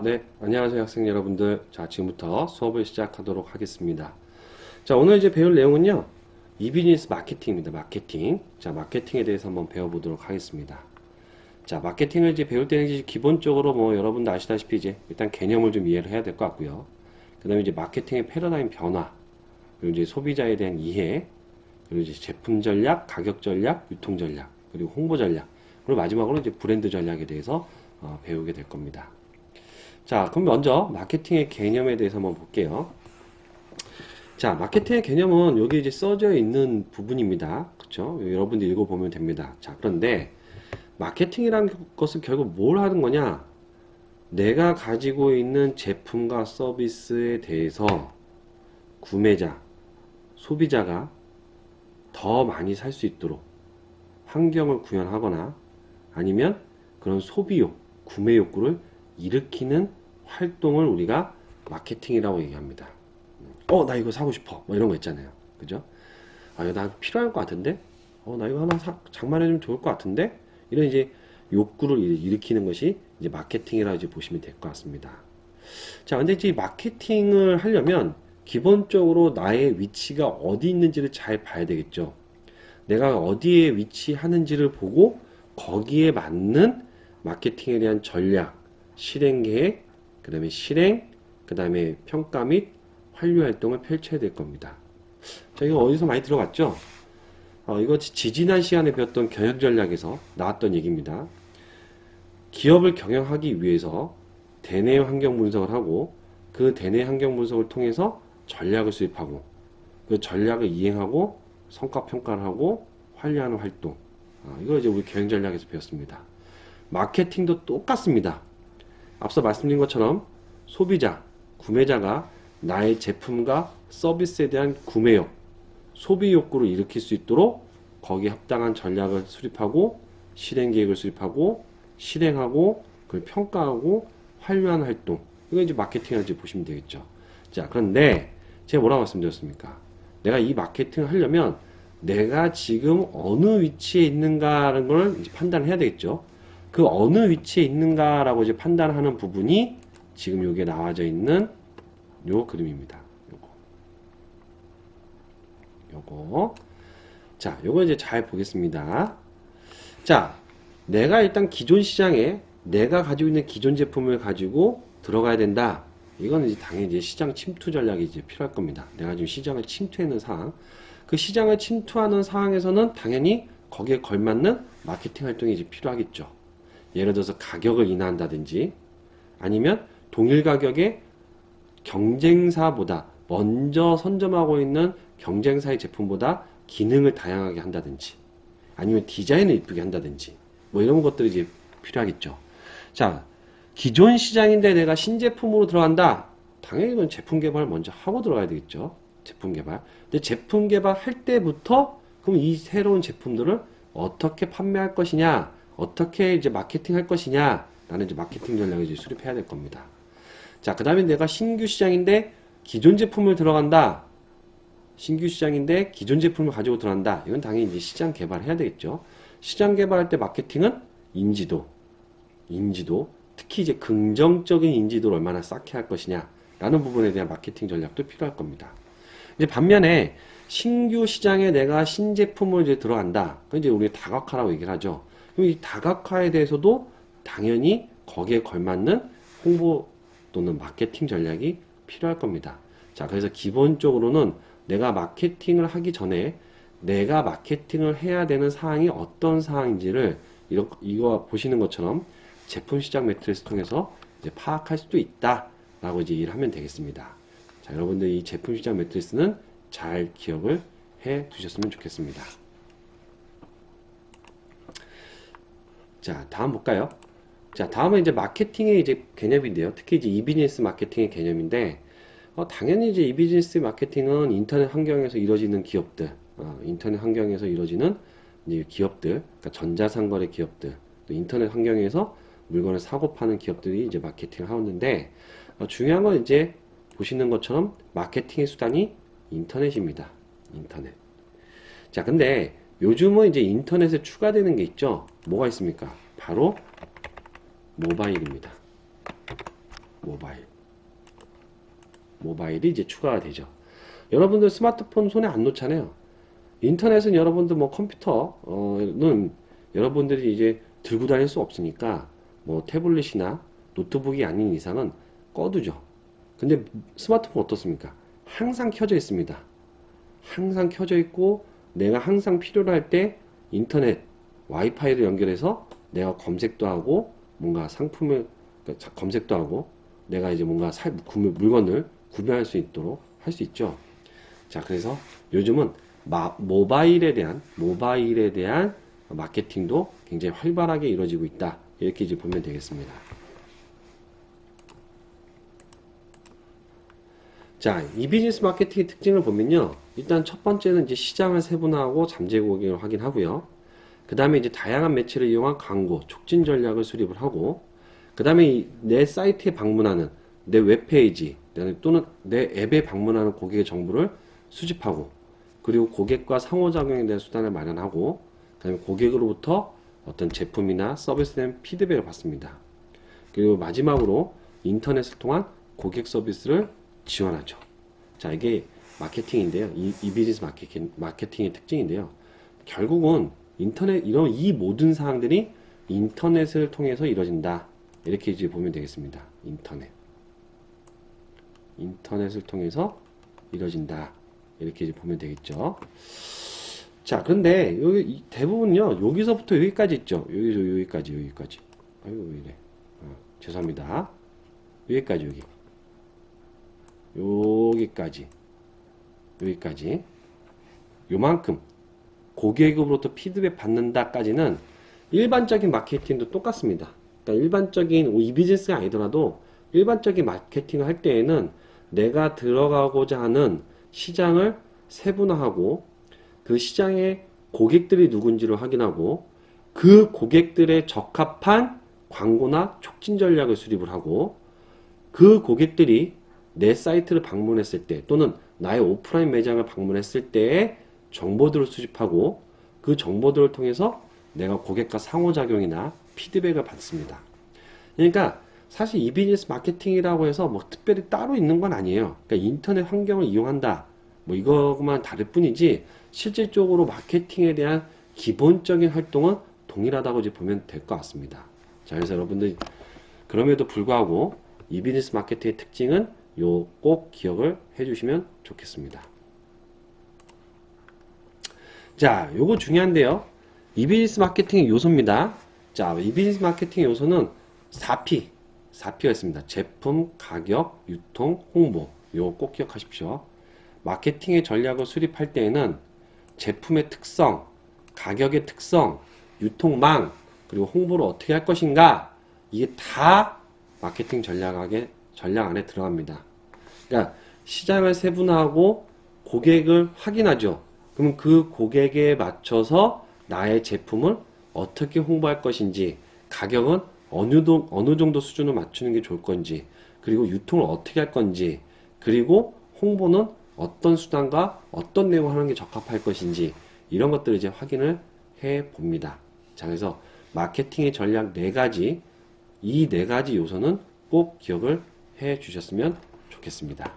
네. 안녕하세요, 학생 여러분들. 자, 지금부터 수업을 시작하도록 하겠습니다. 자, 오늘 이제 배울 내용은요, 이비즈니스 마케팅입니다. 마케팅. 자, 마케팅에 대해서 한번 배워보도록 하겠습니다. 자, 마케팅을 이제 배울 때는 이제 기본적으로 뭐 여러분도 아시다시피 이제 일단 개념을 좀 이해를 해야 될 것 같고요. 그 다음에 이제 마케팅의 패러다임 변화, 그리고 이제 소비자에 대한 이해, 그리고 이제 제품 전략, 가격 전략, 유통 전략, 그리고 홍보 전략, 그리고 마지막으로 이제 브랜드 전략에 대해서 배우게 될 겁니다. 자, 그럼 먼저 마케팅의 개념에 대해서 한번 볼게요. 자, 마케팅의 개념은 여기 이제 써져 있는 부분입니다. 그쵸? 여러분들 읽어보면 됩니다. 자, 그런데 마케팅이란 것은 결국 뭘 하는 거냐? 내가 가지고 있는 제품과 서비스에 대해서 구매자, 소비자가 더 많이 살 수 있도록 환경을 구현하거나 아니면 그런 소비욕, 구매 욕구를 일으키는 활동을 우리가 마케팅이라고 얘기합니다. 나 이거 사고 싶어. 뭐 이런 거 있잖아요. 그죠? 이거 나 필요할 것 같은데? 나 이거 하나 장만해주면 좋을 것 같은데? 이런 이제 욕구를 일으키는 것이 이제 마케팅이라고 이제 보시면 될 것 같습니다. 자, 근데 이제 마케팅을 하려면 기본적으로 나의 위치가 어디 있는지를 잘 봐야 되겠죠. 내가 어디에 위치하는지를 보고 거기에 맞는 마케팅에 대한 전략, 실행 계획, 그 다음에 실행, 그 다음에 평가 및 환류 활동을 펼쳐야 될 겁니다. 자, 이거 어디서 많이 들어봤죠? 이거 지지난 시간에 배웠던 경영 전략에서 나왔던 얘기입니다. 기업을 경영하기 위해서 대내 환경 분석을 하고 그 대내 환경 분석을 통해서 전략을 수립하고 그 전략을 이행하고 성과 평가를 하고 환류하는 활동. 이거 이제 우리 경영 전략에서 배웠습니다. 마케팅도 똑같습니다. 앞서 말씀드린 것처럼 소비자, 구매자가 나의 제품과 서비스에 대한 구매욕, 소비 욕구를 일으킬 수 있도록 거기에 합당한 전략을 수립하고 실행 계획을 수립하고 실행하고 그걸 평가하고 환류하는 활동. 이거 이제 마케팅을 이제 보시면 되겠죠. 자, 그런데 제가 뭐라고 말씀드렸습니까? 내가 이 마케팅을 하려면 내가 지금 어느 위치에 있는가라는 걸 이제 판단해야 되겠죠. 그 어느 위치에 있는가라고 이제 판단하는 부분이 지금 여기에 나와져 있는 요 그림입니다. 요거. 자, 요거 이제 잘 보겠습니다. 자, 내가 일단 기존 시장에 내가 가지고 있는 기존 제품을 가지고 들어가야 된다. 이거는 이제 당연히 이제 시장 침투 전략이 이제 필요할 겁니다. 내가 지금 시장을 침투하는 상황. 그 시장을 침투하는 상황에서는 당연히 거기에 걸맞는 마케팅 활동이 이제 필요하겠죠. 예를 들어서 가격을 인하한다든지 아니면 동일 가격에 경쟁사보다 먼저 선점하고 있는 경쟁사의 제품보다 기능을 다양하게 한다든지 아니면 디자인을 이쁘게 한다든지 뭐 이런 것들이 이제 필요하겠죠. 자, 기존 시장인데 내가 신제품으로 들어간다. 당연히 이건 제품 개발을 먼저 하고 들어가야 되겠죠. 제품 개발. 근데 제품 개발할 때부터 그럼 이 새로운 제품들을 어떻게 판매할 것이냐, 어떻게 이제 마케팅 할 것이냐, 라는 이제 마케팅 전략을 이제 수립해야 될 겁니다. 자, 그 다음에 내가 신규 시장인데 기존 제품을 들어간다. 신규 시장인데 기존 제품을 가지고 들어간다. 이건 당연히 이제 시장 개발해야 되겠죠. 시장 개발할 때 마케팅은 인지도, 특히 이제 긍정적인 인지도를 얼마나 쌓게 할 것이냐, 라는 부분에 대한 마케팅 전략도 필요할 겁니다. 이제 반면에 신규 시장에 내가 신제품을 이제 들어간다. 그럼 이제 우리 다각화라고 얘기를 하죠. 그럼 이 다각화에 대해서도 당연히 거기에 걸맞는 홍보 또는 마케팅 전략이 필요할 겁니다. 자, 그래서 기본적으로는 내가 마케팅을 하기 전에 내가 마케팅을 해야 되는 사항이 어떤 사항인지를 이거 보시는 것처럼 제품 시장 매트리스 통해서 이제 파악할 수도 있다라고 이제 이해를 하면 되겠습니다. 자, 여러분들 이 제품 시장 매트리스는 잘 기억을 해 두셨으면 좋겠습니다. 자, 다음 볼까요? 자, 다음은 이제 마케팅의 이제 개념인데요. 특히 이제 이비즈니스 마케팅의 개념인데, 당연히 이제 이비즈니스 마케팅은 인터넷 환경에서 이루어지는 기업들, 인터넷 환경에서 이루어지는 이제 기업들, 그러니까 전자상거래 기업들, 또 인터넷 환경에서 물건을 사고 파는 기업들이 이제 마케팅을 하고 있는데, 중요한 건 이제 보시는 것처럼 마케팅의 수단이 인터넷입니다. 인터넷. 자, 근데 요즘은 이제 인터넷에 추가되는 게 있죠. 뭐가 있습니까? 바로 모바일입니다. 모바일이 이제 추가가 되죠. 여러분들 스마트폰 손에 안 놓잖아요. 인터넷은 여러분들 뭐 컴퓨터는 여러분들이 이제 들고 다닐 수 없으니까 뭐 태블릿이나 노트북이 아닌 이상은 꺼두죠. 근데 스마트폰 어떻습니까? 항상 켜져 있습니다. 항상 켜져 있고 내가 항상 필요로 할 때 인터넷 와이파이를 연결해서 내가 검색도 하고 뭔가 상품을 검색도 하고 내가 이제 뭔가 물건을 구매할 수 있도록 할 수 있죠. 자, 그래서 요즘은 모바일에 대한 마케팅도 굉장히 활발하게 이루어지고 있다. 이렇게 이제 보면 되겠습니다. 자, 이 비즈니스 마케팅의 특징을 보면요. 일단 첫 번째는 이제 시장을 세분화하고 잠재 고객을 확인하고요. 그 다음에 이제 다양한 매체를 이용한 광고, 촉진 전략을 수립을 하고, 그 다음에 내 사이트에 방문하는 내 웹페이지 또는 내 앱에 방문하는 고객의 정보를 수집하고, 그리고 고객과 상호작용에 대한 수단을 마련하고, 그 다음에 고객으로부터 어떤 제품이나 서비스에 대한 피드백을 받습니다. 그리고 마지막으로 인터넷을 통한 고객 서비스를 지원하죠. 자, 이게 마케팅인데요. 이 비즈니스 마케팅의 특징인데요. 결국은 이 모든 사항들이 인터넷을 통해서 이루어진다. 이렇게 이제 보면 되겠습니다. 인터넷을 통해서 이루어진다. 이렇게 이제 보면 되겠죠. 자, 그런데 여기 대부분요, 여기서부터 여기까지 있죠. 여기까지. 아유, 왜 이래. 죄송합니다. 여기까지. 요만큼 고객으로부터 피드백 받는다까지는 일반적인 마케팅도 똑같습니다. 그러니까 일반적인 이 비즈니스가 아니더라도 일반적인 마케팅을 할 때에는 내가 들어가고자 하는 시장을 세분화하고 그 시장의 고객들이 누군지를 확인하고 그 고객들에 적합한 광고나 촉진 전략을 수립을 하고 그 고객들이 내 사이트를 방문했을 때 또는 나의 오프라인 매장을 방문했을 때의 정보들을 수집하고 그 정보들을 통해서 내가 고객과 상호작용이나 피드백을 받습니다. 그러니까 사실 이 비즈니스 마케팅이라고 해서 뭐 특별히 따로 있는 건 아니에요. 그러니까 인터넷 환경을 이용한다. 뭐 이거만 다를 뿐이지 실질적으로 마케팅에 대한 기본적인 활동은 동일하다고 이제 보면 될 것 같습니다. 자, 그래서 여러분들 그럼에도 불구하고 이 비즈니스 마케팅의 특징은 꼭 기억을 해주시면 좋겠습니다. 자, 요거 중요한데요. 이 비즈니스 마케팅의 요소입니다. 자, 이 비즈니스 마케팅의 요소는 4P가 있습니다. 제품, 가격, 유통, 홍보. 요거 꼭 기억하십시오. 마케팅의 전략을 수립할 때에는 제품의 특성, 가격의 특성, 유통망, 그리고 홍보를 어떻게 할 것인가, 이게 다 마케팅 전략 안에 들어갑니다. 그러니까 시장을 세분화하고 고객을 확인하죠. 그러면 그 고객에 맞춰서 나의 제품을 어떻게 홍보할 것인지, 가격은 어느 정도 수준을 맞추는 게 좋을 건지, 그리고 유통을 어떻게 할 건지, 그리고 홍보는 어떤 수단과 어떤 내용을 하는 게 적합할 것인지, 이런 것들을 이제 확인을 해 봅니다. 자, 그래서 마케팅의 전략 4가지, 이 4가지 요소는 꼭 기억을 해 주셨으면 좋겠습니다.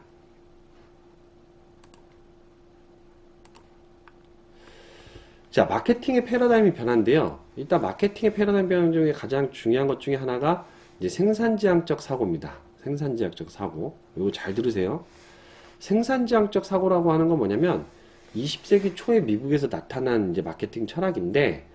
자, 마케팅의 패러다임이 변한데요. 일단 마케팅의 패러다임 변화 중에 가장 중요한 것 중에 하나가 이제 생산지향적 사고입니다. 생산지향적 사고. 이거 잘 들으세요. 생산지향적 사고라고 하는 건 뭐냐면 20세기 초에 미국에서 나타난 이제 마케팅 철학인데,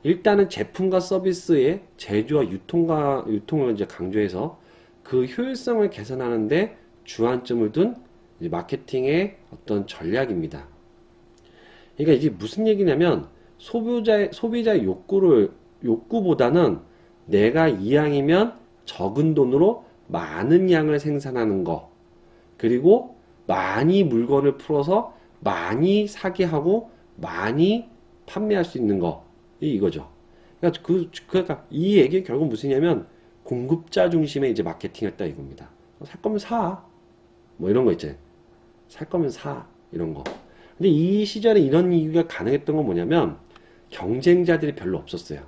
일단은 제품과 서비스의 제조와 유통을 이제 강조해서 그 효율성을 개선하는데 주안점을 둔 이제 마케팅의 어떤 전략입니다. 그러니까 이게 무슨 얘기냐면 소비자의 욕구보다는 내가 이왕이면 적은 돈으로 많은 양을 생산하는 거, 그리고 많이 물건을 풀어서 많이 사게 하고 많이 판매할 수 있는 거, 이거죠. 그러니까 이 얘기 결국 무슨냐면 공급자 중심의 이제 마케팅했다 이겁니다. 살 거면 사, 뭐 이런 거 있잖아요. 살 거면 사, 이런 거. 근데 이 시절에 이런 이유가 가능했던 건 뭐냐면 경쟁자들이 별로 없었어요.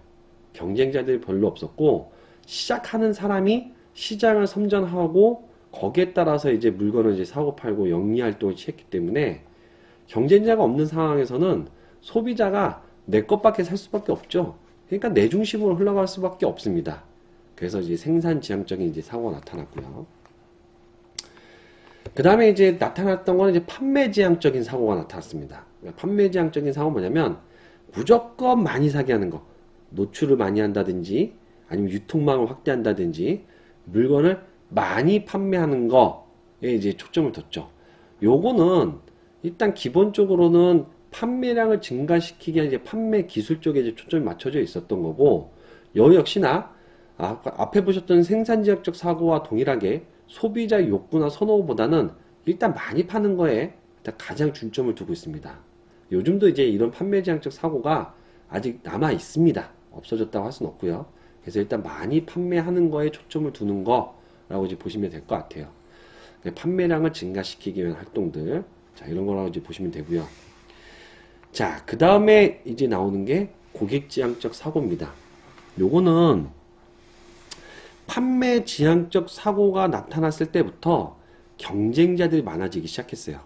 경쟁자들이 별로 없었고 시작하는 사람이 시장을 선점하고 거기에 따라서 이제 물건을 이제 사고 팔고 영리 활동을 취했기 때문에 경쟁자가 없는 상황에서는 소비자가 내 것밖에 살 수밖에 없죠. 그러니까 내 중심으로 흘러갈 수밖에 없습니다. 그래서 이제 생산 지향적인 이제 사고가 나타났고요. 그 다음에 이제 나타났던 거는 이제 판매 지향적인 사고가 나타났습니다. 그러니까 판매 지향적인 사고는 뭐냐면 무조건 많이 사게 하는 거. 노출을 많이 한다든지 아니면 유통망을 확대한다든지 물건을 많이 판매하는 거에 이제 초점을 뒀죠. 요거는 일단 기본적으로는 판매량을 증가시키기 위한 이제 판매 기술 쪽에 이제 초점이 맞춰져 있었던 거고, 요 역시나 앞에 보셨던 생산지향적 사고와 동일하게 소비자 욕구나 선호보다는 일단 많이 파는 거에 일단 가장 중점을 두고 있습니다. 요즘도 이제 이런 판매지향적 사고가 아직 남아 있습니다. 없어졌다고 할 수는 없고요. 그래서 일단 많이 판매하는 거에 초점을 두는 거라고 이제 보시면 될 것 같아요. 판매량을 증가시키기 위한 활동들, 자, 이런 거라고 이제 보시면 되고요. 자, 그 다음에 이제 나오는 게 고객지향적 사고입니다. 요거는 판매 지향적 사고가 나타났을 때부터 경쟁자들이 많아지기 시작했어요.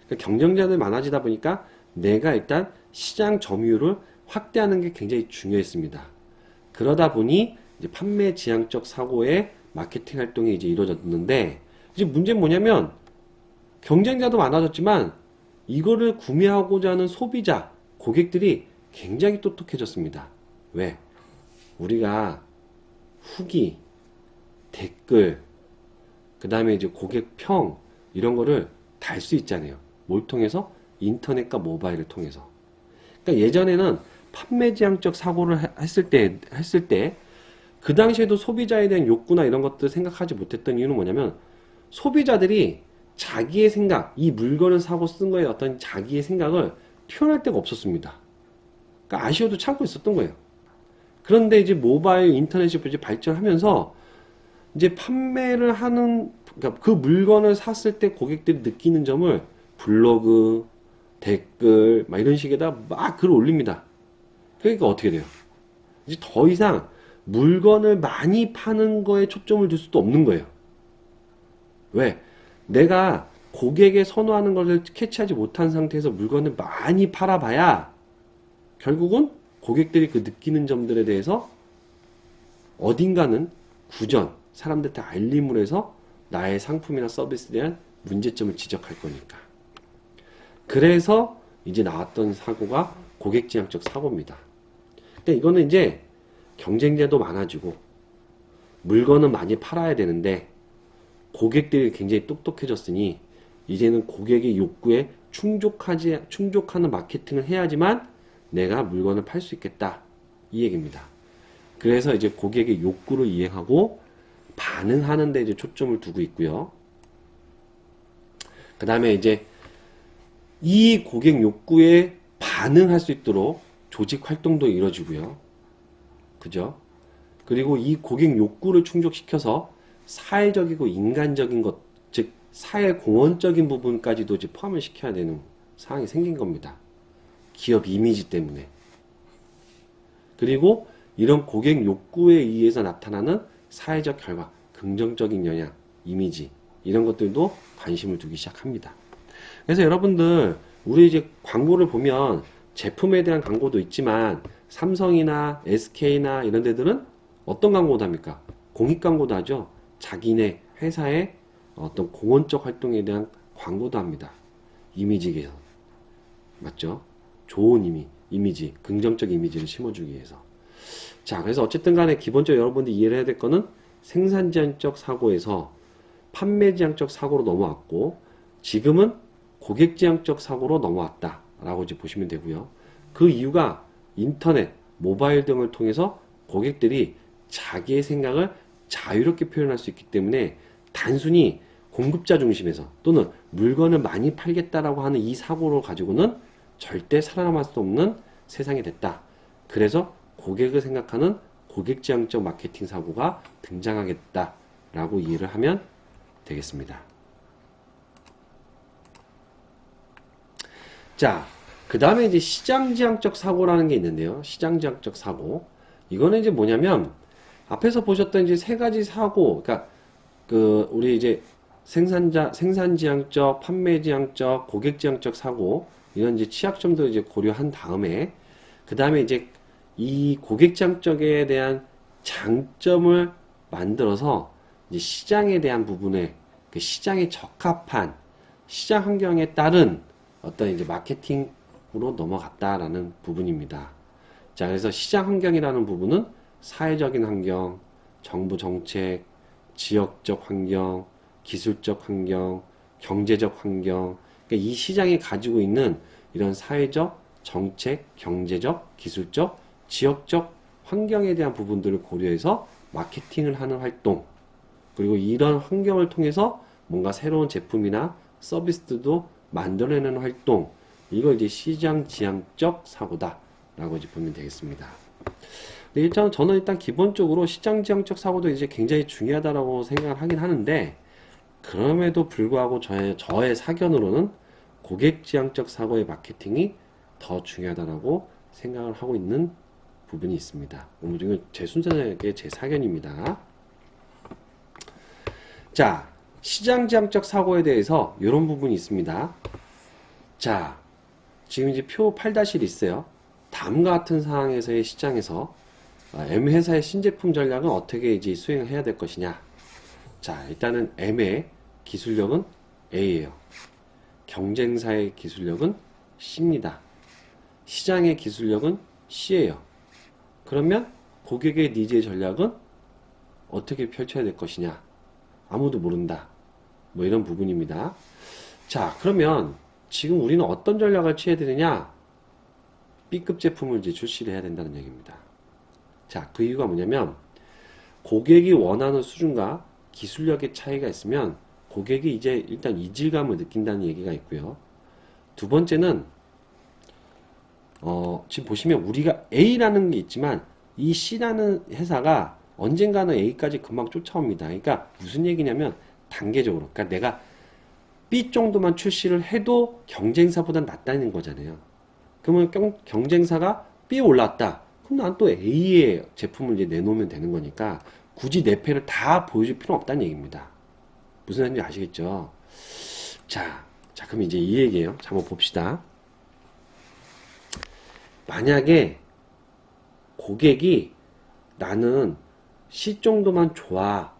그러니까 경쟁자들이 많아지다 보니까 내가 일단 시장 점유율을 확대하는 게 굉장히 중요했습니다. 그러다 보니 이제 판매 지향적 사고의 마케팅 활동이 이제 이루어졌는데, 이제 문제는 뭐냐면 경쟁자도 많아졌지만 이거를 구매하고자 하는 소비자, 고객들이 굉장히 똑똑해졌습니다. 왜? 우리가 후기, 댓글, 그 다음에 이제 고객평, 이런 거를 달 수 있잖아요. 뭘 통해서? 인터넷과 모바일을 통해서. 그러니까 예전에는 판매 지향적 사고를 했을 때, 그 당시에도 소비자에 대한 욕구나 이런 것들 생각하지 못했던 이유는 뭐냐면, 소비자들이 자기의 생각, 이 물건을 사고 쓴 거에 어떤 자기의 생각을 표현할 데가 없었습니다. 그러니까 아쉬워도 참고 있었던 거예요. 그런데 이제 모바일, 인터넷이 이제 발전하면서 이제 판매를 하는, 그러니까 그 물건을 샀을 때 고객들이 느끼는 점을 블로그, 댓글, 막 이런 식에다 막 글을 올립니다. 그러니까 어떻게 돼요? 이제 더 이상 물건을 많이 파는 거에 초점을 둘 수도 없는 거예요. 왜? 내가 고객의 선호하는 것을 캐치하지 못한 상태에서 물건을 많이 팔아봐야 결국은 고객들이 그 느끼는 점들에 대해서 어딘가는 구전, 사람들한테 알림을 해서 나의 상품이나 서비스에 대한 문제점을 지적할 거니까. 그래서 이제 나왔던 사고가 고객지향적 사고입니다. 근데 이거는 이제 경쟁자도 많아지고 물건은 많이 팔아야 되는데 고객들이 굉장히 똑똑해졌으니 이제는 고객의 욕구에 충족하는 마케팅을 해야지만 내가 물건을 팔 수 있겠다. 이 얘기입니다. 그래서 이제 고객의 욕구를 이해하고 반응하는 데 이제 초점을 두고 있고요. 그 다음에 이제 이 고객 욕구에 반응할 수 있도록 조직 활동도 이루어지고요. 그죠? 그리고 이 고객 욕구를 충족시켜서 사회적이고 인간적인 것, 즉 사회 공헌적인 부분까지도 이제 포함을 시켜야 되는 상황이 생긴 겁니다. 기업 이미지 때문에. 그리고 이런 고객 욕구에 의해서 나타나는 사회적 결과, 긍정적인 영향, 이미지, 이런 것들도 관심을 두기 시작합니다. 그래서 여러분들, 우리 이제 광고를 보면 제품에 대한 광고도 있지만 삼성이나 SK나 이런 데들은 어떤 광고도 합니까? 공익 광고도 하죠. 자기네 회사의 어떤 공헌적 활동에 대한 광고도 합니다. 이미지 개선. 맞죠? 좋은 이미지, 긍정적 이미지를 심어주기 위해서. 자, 그래서 어쨌든 간에 기본적으로 여러분들이 이해를 해야 될 거는 생산지향적 사고에서 판매지향적 사고로 넘어왔고, 지금은 고객지향적 사고로 넘어왔다 라고 이제 보시면 되고요. 그 이유가 인터넷, 모바일 등을 통해서 고객들이 자기의 생각을 자유롭게 표현할 수 있기 때문에 단순히 공급자 중심에서 또는 물건을 많이 팔겠다라고 하는 이 사고를 가지고는 절대 살아남을 수 없는 세상이 됐다. 그래서 고객을 생각하는 고객지향적 마케팅 사고가 등장하겠다라고 이해를 하면 되겠습니다. 자, 그 다음에 이제 시장지향적 사고라는 게 있는데요. 시장지향적 사고. 이거는 이제 뭐냐면, 앞에서 보셨던 이제 세 가지 사고, 그러니까 우리 이제 생산지향적, 판매지향적, 고객지향적 사고, 이런 이제 취약점도 이제 고려한 다음에, 그 다음에 이제 이 고객지향적에 대한 장점을 만들어서 이제 시장에 대한 부분에 그 시장에 적합한 시장 환경에 따른 어떤 이제 마케팅으로 넘어갔다라는 부분입니다. 자, 그래서 시장 환경이라는 부분은 사회적인 환경, 정부 정책, 지역적 환경, 기술적 환경, 경제적 환경, 그러니까 이 시장이 가지고 있는 이런 사회적, 정책, 경제적, 기술적, 지역적 환경에 대한 부분들을 고려해서 마케팅을 하는 활동, 그리고 이런 환경을 통해서 뭔가 새로운 제품이나 서비스도 만들어내는 활동, 이걸 이제 시장 지향적 사고다라고 이제 보면 되겠습니다. 근데 저는 일단 기본적으로 시장 지향적 사고도 이제 굉장히 중요하다라고 생각을 하긴 하는데, 그럼에도 불구하고 저의 사견으로는 고객 지향적 사고의 마케팅이 더 중요하다라고 생각을 하고 있는 부분이 있습니다. 이건 제 순전하게 제 사견입니다. 자, 시장 지향적 사고에 대해서 이런 부분이 있습니다. 자, 지금 이제 표 8-1 있어요. 다음과 같은 상황에서의 시장에서 M 회사의 신제품 전략은 어떻게 이제 수행을 해야 될 것이냐. 자, 일단은 M의 기술력은 A예요. 경쟁사의 기술력은 C입니다. 시장의 기술력은 C예요. 그러면 고객의 니즈의 전략은 어떻게 펼쳐야 될 것이냐. 아무도 모른다. 뭐 이런 부분입니다. 자, 그러면 지금 우리는 어떤 전략을 취해야 되느냐? B급 제품을 이제 출시를 해야 된다는 얘기입니다. 자, 그 이유가 뭐냐면 고객이 원하는 수준과 기술력의 차이가 있으면 고객이 이제 일단 이질감을 느낀다는 얘기가 있고요. 두 번째는 지금 보시면 우리가 A라는 게 있지만 이 C라는 회사가 언젠가는 A까지 금방 쫓아옵니다. 그러니까 무슨 얘기냐면 단계적으로, 그러니까 내가 B 정도만 출시를 해도 경쟁사보다 낫다는 거잖아요. 그러면 경쟁사가 B에 올라왔다. 그럼 난 또 A의 제품을 이제 내놓으면 되는 거니까 굳이 내 패를 다 보여줄 필요는 없다는 얘기입니다. 무슨 말인지 아시겠죠? 자, 그럼 이제 이 얘기예요. 자, 한번 봅시다. 만약에 고객이 나는 C 정도만 좋아.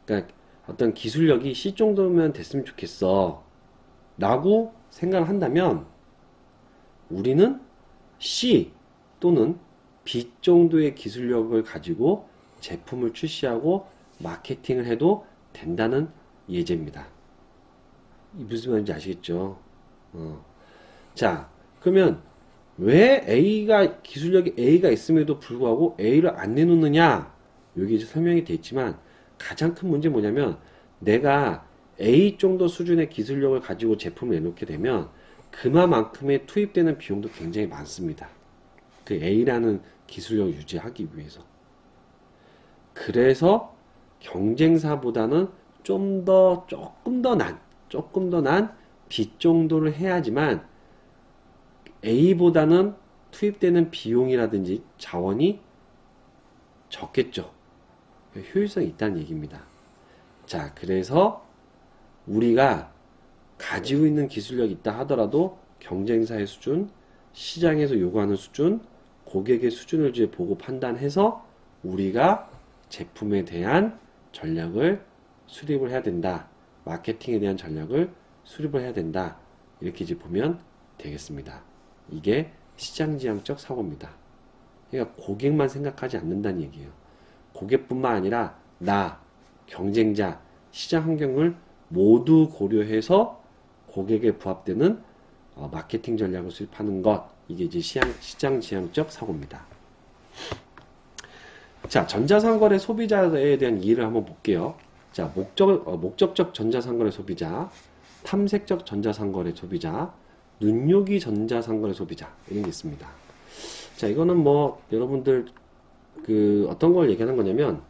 그러니까 어떤 기술력이 C 정도면 됐으면 좋겠어. 라고 생각을 한다면 우리는 C 또는 B 정도의 기술력을 가지고 제품을 출시하고 마케팅을 해도 된다는 예제입니다. 무슨 말인지 아시겠죠? 자, 그러면 왜 기술력이 A가 있음에도 불구하고 A를 안 내놓느냐? 여기 이제 설명이 되어 있지만 가장 큰 문제는 뭐냐면 내가 A 정도 수준의 기술력을 가지고 제품을 내놓게 되면 그만큼의 투입되는 비용도 굉장히 많습니다. 그 A라는 기술력을 유지하기 위해서. 그래서 경쟁사보다는 조금 더 난 B 정도를 해야지만 A보다는 투입되는 비용이라든지 자원이 적겠죠. 효율성이 있다는 얘기입니다. 자, 그래서 우리가 가지고 있는 기술력이 있다 하더라도 경쟁사의 수준, 시장에서 요구하는 수준, 고객의 수준을 이제 보고 판단해서 우리가 제품에 대한 전략을 수립을 해야 된다. 마케팅에 대한 전략을 수립을 해야 된다. 이렇게 이제 보면 되겠습니다. 이게 시장지향적 사고입니다. 그러니까 고객만 생각하지 않는다는 얘기예요. 고객뿐만 아니라 나, 경쟁자, 시장 환경을 모두 고려해서 고객에 부합되는 마케팅 전략을 수립하는 것. 이게 이제 시장지향적 사고입니다. 자, 전자상거래 소비자에 대한 이해를 한번 볼게요. 자, 목적적 전자상거래 소비자, 탐색적 전자상거래 소비자, 눈요기 전자상거래 소비자, 이런 게 있습니다. 자, 이거는 뭐 여러분들 어떤 걸 얘기하는 거냐면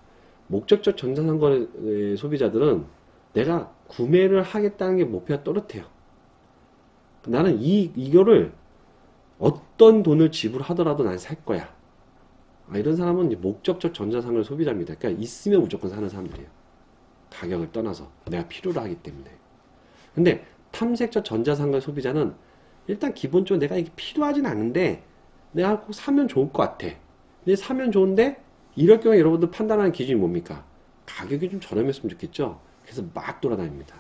목적적 전자상거래 소비자들은 내가 구매를 하겠다는 게 목표가 또렷해요. 나는 이거를 어떤 돈을 지불하더라도 난 살 거야. 이런 사람은 이제 목적적 전자상거래 소비자입니다. 그러니까 있으면 무조건 사는 사람들이에요. 가격을 떠나서 내가 필요로 하기 때문에. 근데 탐색적 전자상거래 소비자는 일단 기본적으로 내가 이게 필요하진 않은데 내가 꼭 사면 좋을 것 같아. 근데 사면 좋은데 이럴 경우에 여러분들 판단하는 기준이 뭡니까? 가격이 좀 저렴했으면 좋겠죠. 그래서 막 돌아다닙니다.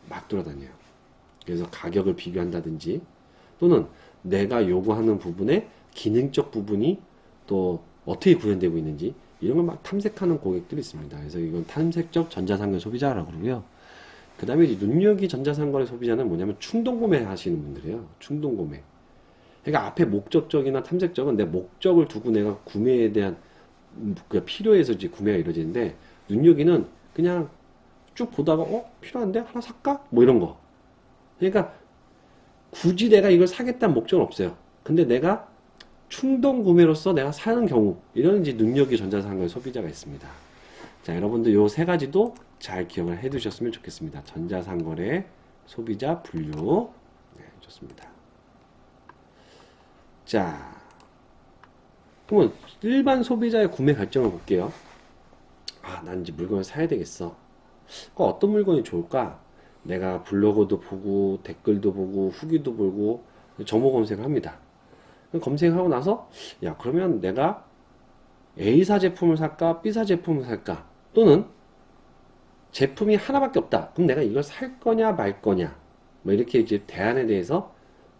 막 돌아다녀요. 그래서 가격을 비교한다든지 또는 내가 요구하는 부분에 기능적 부분이 또 어떻게 구현되고 있는지 이런 걸 막 탐색하는 고객들이 있습니다. 그래서 이건 탐색적 전자상거래 소비자라고 그러고요. 그 다음에 눈여기 전자상거래 소비자는 뭐냐면 충동구매 하시는 분들이에요. 충동구매. 그러니까 앞에 목적적이나 탐색적은 내 목적을 두고 내가 구매에 대한 그 필요해서 이제 구매가 이루어지는데 눈여기는 그냥 쭉 보다가 필요한데 하나 살까? 뭐 이런 거. 그러니까 굳이 내가 이걸 사겠다는 목적은 없어요. 근데 내가 충동 구매로서 내가 사는 경우 이런 이제 능력이 전자상거래 소비자가 있습니다. 자, 여러분들 요 세 가지도 잘 기억을 해 두셨으면 좋겠습니다. 전자상거래 소비자 분류. 네, 좋습니다. 자, 그러면 일반 소비자의 구매 결정을 볼게요. 아, 난 이제 물건을 사야 되겠어. 어떤 물건이 좋을까? 내가 블로그도 보고 댓글도 보고 후기도 보고 정보 검색을 합니다. 검색하고 나서 야, 그러면 내가 A사 제품을 살까? B사 제품을 살까? 또는 제품이 하나밖에 없다. 그럼 내가 이걸 살 거냐 말 거냐? 뭐 이렇게 이제 대안에 대해서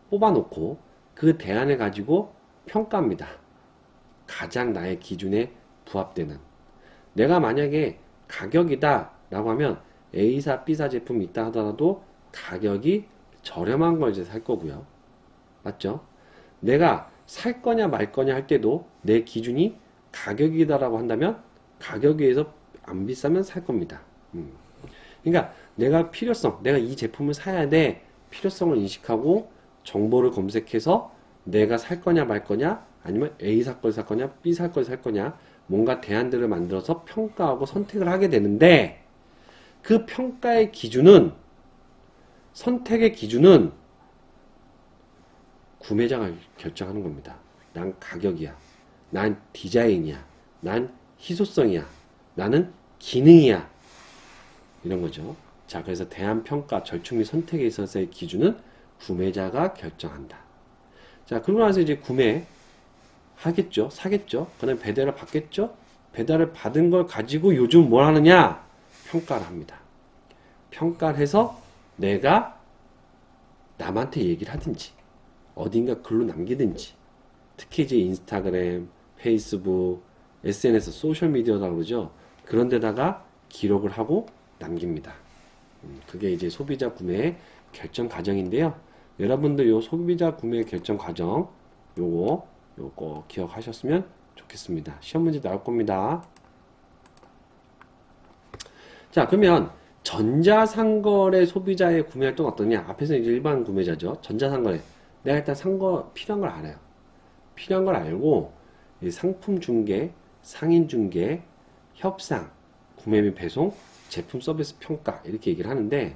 뽑아놓고 그 대안을 가지고 평가합니다. 가장 나의 기준에 부합되는. 내가 만약에 가격이다 라고 하면 A사, B사 제품이 있다 하더라도 가격이 저렴한 걸 이제 살 거고요. 맞죠? 내가 살 거냐 말 거냐 할 때도 내 기준이 가격이다라고 한다면 가격에 의해서 안 비싸면 살 겁니다. 그러니까 내가 필요성, 내가 이 제품을 사야 돼 필요성을 인식하고 정보를 검색해서 내가 살 거냐 말 거냐 아니면 A 살 걸 살 거냐 B 살 걸 살 거냐 뭔가 대안들을 만들어서 평가하고 선택을 하게 되는데 그 평가의 기준은 선택의 기준은 구매자가 결정하는 겁니다. 난 가격이야. 난 디자인이야. 난 희소성이야. 나는 기능이야. 이런 거죠. 자, 그래서 대안평가, 절충 및 선택에 있어서의 기준은 구매자가 결정한다. 자, 그러고 나서 이제 구매하겠죠. 사겠죠. 그 다음에 배달을 받겠죠. 배달을 받은 걸 가지고 요즘 뭘 하느냐? 평가를 합니다. 평가를 해서 내가 남한테 얘기를 하든지 어딘가 글로 남기든지 특히 이제 인스타그램, 페이스북, SNS, 소셜미디어라고 그러죠. 그런 데다가 기록을 하고 남깁니다. 그게 이제 소비자 구매의 결정 과정인데요. 여러분들 요 소비자 구매 결정 과정 요거 기억하셨으면 좋겠습니다. 시험 문제 나올 겁니다. 자, 그러면 전자상거래 소비자의 구매 활동은 어떠냐? 앞에서 이제 일반 구매자죠. 전자상거래. 내가 일단 필요한 걸 알아요. 필요한 걸 알고 상품 중개, 상인 중개, 협상, 구매 및 배송, 제품 서비스 평가 이렇게 얘기를 하는데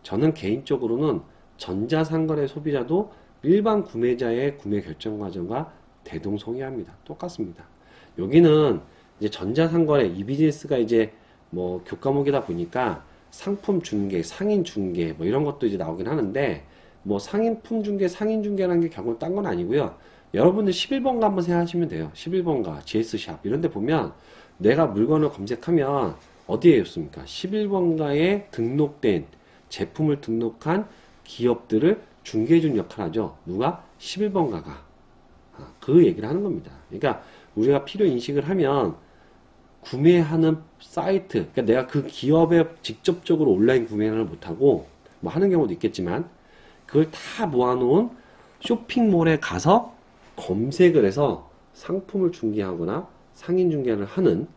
저는 개인적으로는 전자상거래 소비자도 일반 구매자의 구매 결정 과정과 대동소이합니다. 똑같습니다. 여기는 이제 전자상거래 이 비즈니스가 이제 뭐 교과목이다 보니까 상품 중개, 상인 중개 뭐 이런 것도 이제 나오긴 하는데 뭐 상인품 중개, 상인 중개라는 게 결국 딴 건 아니고요. 여러분들 11번가 한번 생각하시면 돼요. 11번가, GS샵 이런 데 보면 내가 물건을 검색하면 어디에 있습니까? 11번가에 등록된 제품을 등록한 기업들을 중개해준 역할을 하죠. 누가? 11번가가. 그 얘기를 하는 겁니다. 그러니까 우리가 필요 인식을 하면 구매하는 사이트, 그러니까 내가 그 기업에 직접적으로 온라인 구매를 못하고 뭐 하는 경우도 있겠지만 그걸 다 모아놓은 쇼핑몰에 가서 검색을 해서 상품을 중개하거나 상인 중개를 하는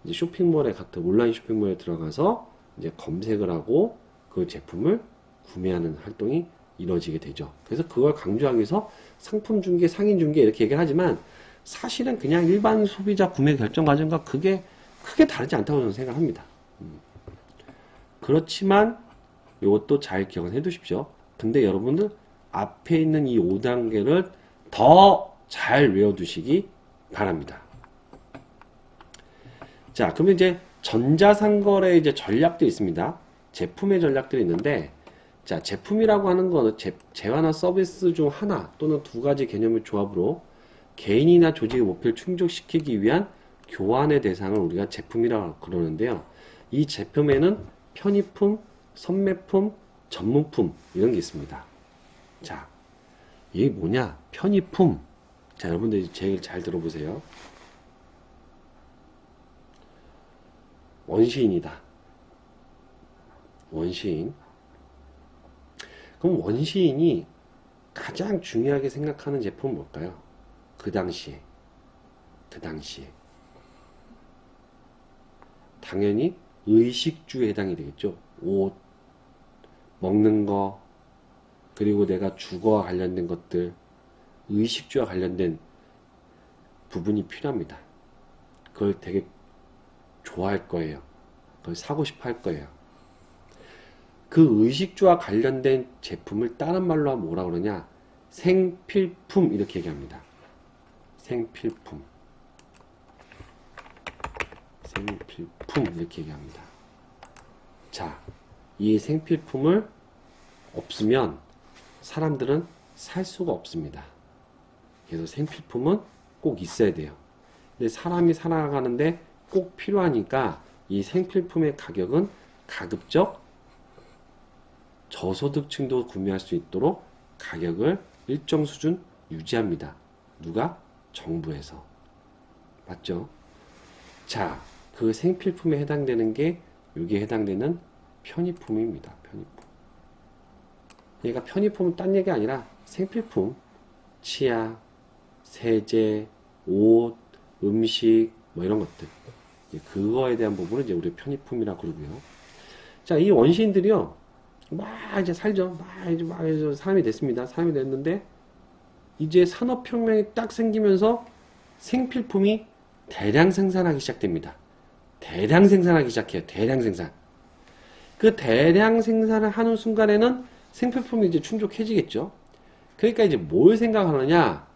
이제 쇼핑몰에 같은 온라인 쇼핑몰에 들어가서 이제 검색을 하고 그 제품을 구매하는 활동이 이루어지게 되죠. 그래서 그걸 강조하기 위해서 상품 중개, 상인 중개 이렇게 얘기를 하지만 사실은 그냥 일반 소비자 구매 결정 과정과 그게 크게 다르지 않다고 저는 생각합니다. 그렇지만 이것도 잘 기억을 해 두십시오. 근데 여러분들 앞에 있는 이 5단계를 더 잘 외워두시기 바랍니다. 자, 그러면 이제 전자상거래 이제 전략도 있습니다. 제품의 전략들이 있는데, 자, 제품이라고 하는 거는 재화나 서비스 중 하나 또는 두 가지 개념의 조합으로 개인이나 조직의 목표를 충족시키기 위한 교환의 대상을 우리가 제품이라고 그러는데요. 이 제품에는 편의품, 선매품, 전문품 이런 게 있습니다. 자, 이게 뭐냐? 편의품. 자, 여러분들 제일 잘 들어보세요. 원시인이다. 원시인. 그럼 원시인이 가장 중요하게 생각하는 제품은 뭘까요? 그 당시에. 당연히 의식주에 해당이 되겠죠. 옷, 먹는 거, 그리고 내가 주거와 관련된 것들, 의식주와 관련된 부분이 필요합니다. 그걸 되게 좋아할 거예요. 그걸 사고 싶어 할 거예요. 그 의식주와 관련된 제품을 다른 말로 하면 뭐라 그러냐? 생필품 이렇게 얘기합니다. 생필품 이렇게 얘기합니다. 자, 이 생필품을 없으면 사람들은 살 수가 없습니다. 그래서 생필품은 꼭 있어야 돼요. 근데 사람이 살아가는데 꼭 필요하니까 이 생필품의 가격은 가급적 저소득층도 구매할 수 있도록 가격을 일정 수준 유지합니다. 누가? 정부에서. 맞죠? 자, 그 생필품에 해당되는 게 여기에 해당되는 편의품입니다. 편의품. 얘가 편의품은 딴 얘기 아니라 생필품, 치약, 세제, 옷, 음식 뭐 이런 것들. 그거에 대한 부분을 이제 우리 편의품이라고 그러고요. 자, 이 원시인들이요. 막 이제 살죠. 막 이제 사람이 됐습니다. 사람이 됐는데 이제 산업혁명이 딱 생기면서 생필품이 대량 생산하기 시작됩니다. 대량 생산하기 시작해요. 대량 생산. 그 대량 생산을 하는 순간에는 생필품이 이제 충족해지겠죠. 그러니까 이제 뭘 생각하느냐?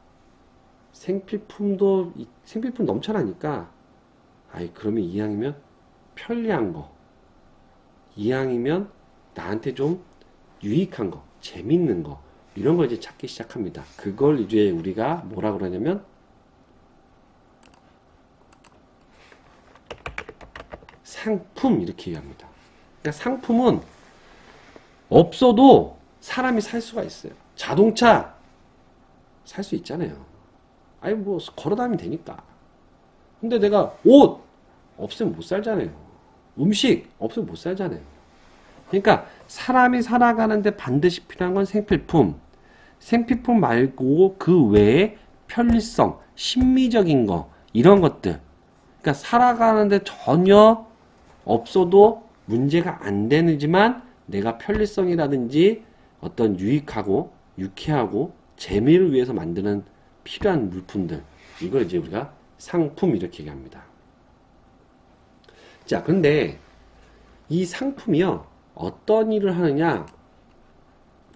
생필품 넘쳐나니까, 그러면 이왕이면 편리한 거, 이왕이면 나한테 좀 유익한 거, 재밌는 거, 이런 걸 이제 찾기 시작합니다. 그걸 이제 우리가 뭐라 그러냐면, 상품, 이렇게 얘기합니다. 그러니까 상품은 없어도 사람이 살 수가 있어요. 자동차 살 수 있잖아요. 뭐 걸어다니면 되니까. 근데 내가 옷 없으면 못 살잖아요. 음식 없으면 못 살잖아요. 그러니까 사람이 살아가는데 반드시 필요한 건 생필품. 생필품 말고 그 외에 편리성, 심미적인 거 이런 것들. 그러니까 살아가는데 전혀 없어도 문제가 안 되지만 내가 편리성이라든지 어떤 유익하고 유쾌하고 재미를 위해서 만드는 필요한 물품들, 이걸 이제 우리가 상품 이렇게 얘기합니다. 자, 그런데 이 상품이요 어떤 일을 하느냐?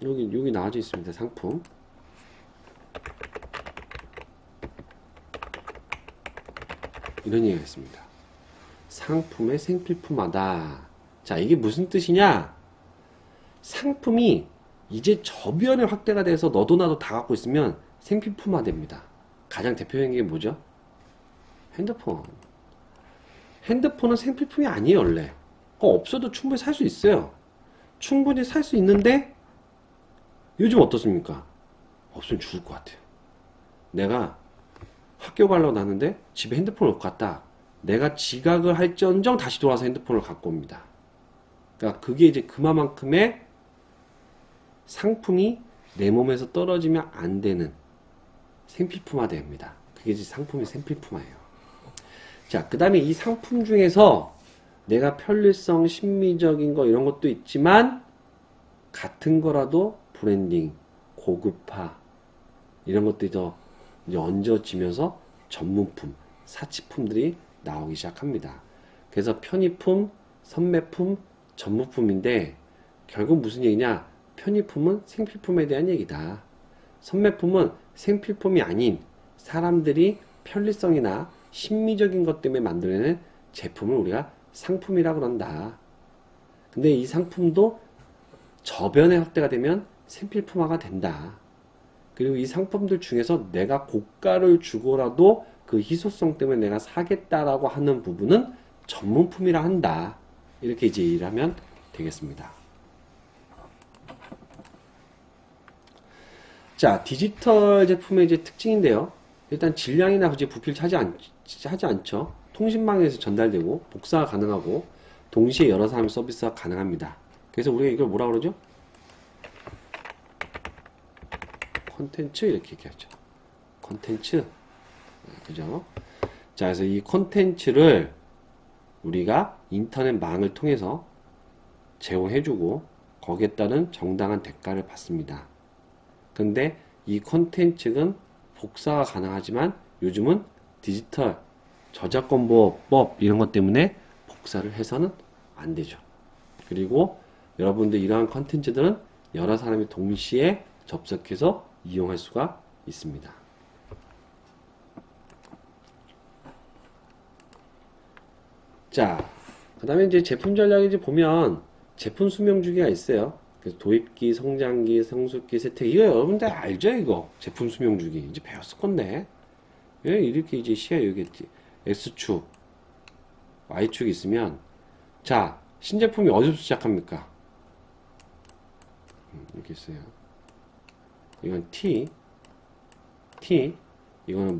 여기 나와져 있습니다. 상품. 이런 얘기가 있습니다. 상품의 생필품하다. 자, 이게 무슨 뜻이냐? 상품이 이제 저변의 확대가 돼서 너도 나도 다 갖고 있으면 생필품화 됩니다. 가장 대표적인 게 뭐죠? 핸드폰. 핸드폰은 생필품이 아니에요, 원래. 없어도 충분히 살 수 있어요. 충분히 살 수 있는데 요즘 어떻습니까? 없으면 죽을 것 같아요. 내가 학교 가려고 나왔는데 집에 핸드폰을 놓고 갔다. 내가 지각을 할지언정 다시 돌아와서 핸드폰을 갖고 옵니다. 그러니까 그게 이제 그만큼의 상품이 내 몸에서 떨어지면 안 되는 생필품화 됩니다. 그게 이제 상품이 생필품화예요. 자, 그 다음에 이 상품 중에서 내가 편리성, 심미적인 거 이런 것도 있지만 같은 거라도 브랜딩, 고급화 이런 것들이 더 이제 얹어지면서 전문품, 사치품들이 나오기 시작합니다. 그래서 편의품, 선매품, 전문품인데 결국 무슨 얘기냐? 편의품은 생필품에 대한 얘기다. 선매품은 생필품이 아닌 사람들이 편리성이나 심미적인 것 때문에 만들어낸 제품을 우리가 상품이라 그런다. 근데 이 상품도 저변의 확대가 되면 생필품화가 된다. 그리고 이 상품들 중에서 내가 고가를 주고라도 그 희소성 때문에 내가 사겠다라고 하는 부분은 전문품이라 한다. 이렇게 이제 일하면 되겠습니다. 자, 디지털 제품의 이제 특징인데요. 일단 질량이나 굳이 부피를 하지 않죠. 통신망에서 전달되고 복사가 가능하고 동시에 여러 사람의 서비스가 가능합니다. 그래서 우리가 이걸 뭐라 그러죠? 콘텐츠 이렇게 얘기하죠. 콘텐츠. 그죠? 자, 그래서 이 콘텐츠를 우리가 인터넷 망을 통해서 제공해주고 거기에 따른 정당한 대가를 받습니다. 근데 이 콘텐츠는 복사가 가능하지만 요즘은 디지털 저작권 보호법 이런 것 때문에 복사를 해서는 안 되죠. 그리고 여러분들 이러한 콘텐츠들은 여러 사람이 동시에 접속해서 이용할 수가 있습니다. 자, 그 다음에 이제 제품 전략을 이제 보면 제품 수명 주기가 있어요. 그래서 도입기, 성장기, 성숙기, 세태기. 이거 여러분들 알죠, 이거? 제품 수명 주기. 이제 배웠을 건데. 예, 이렇게 이제 시야 여기 X축, Y축이 있으면, 자, 신제품이 어디서 시작합니까? 이렇게 있어요. 이건 T, 이거는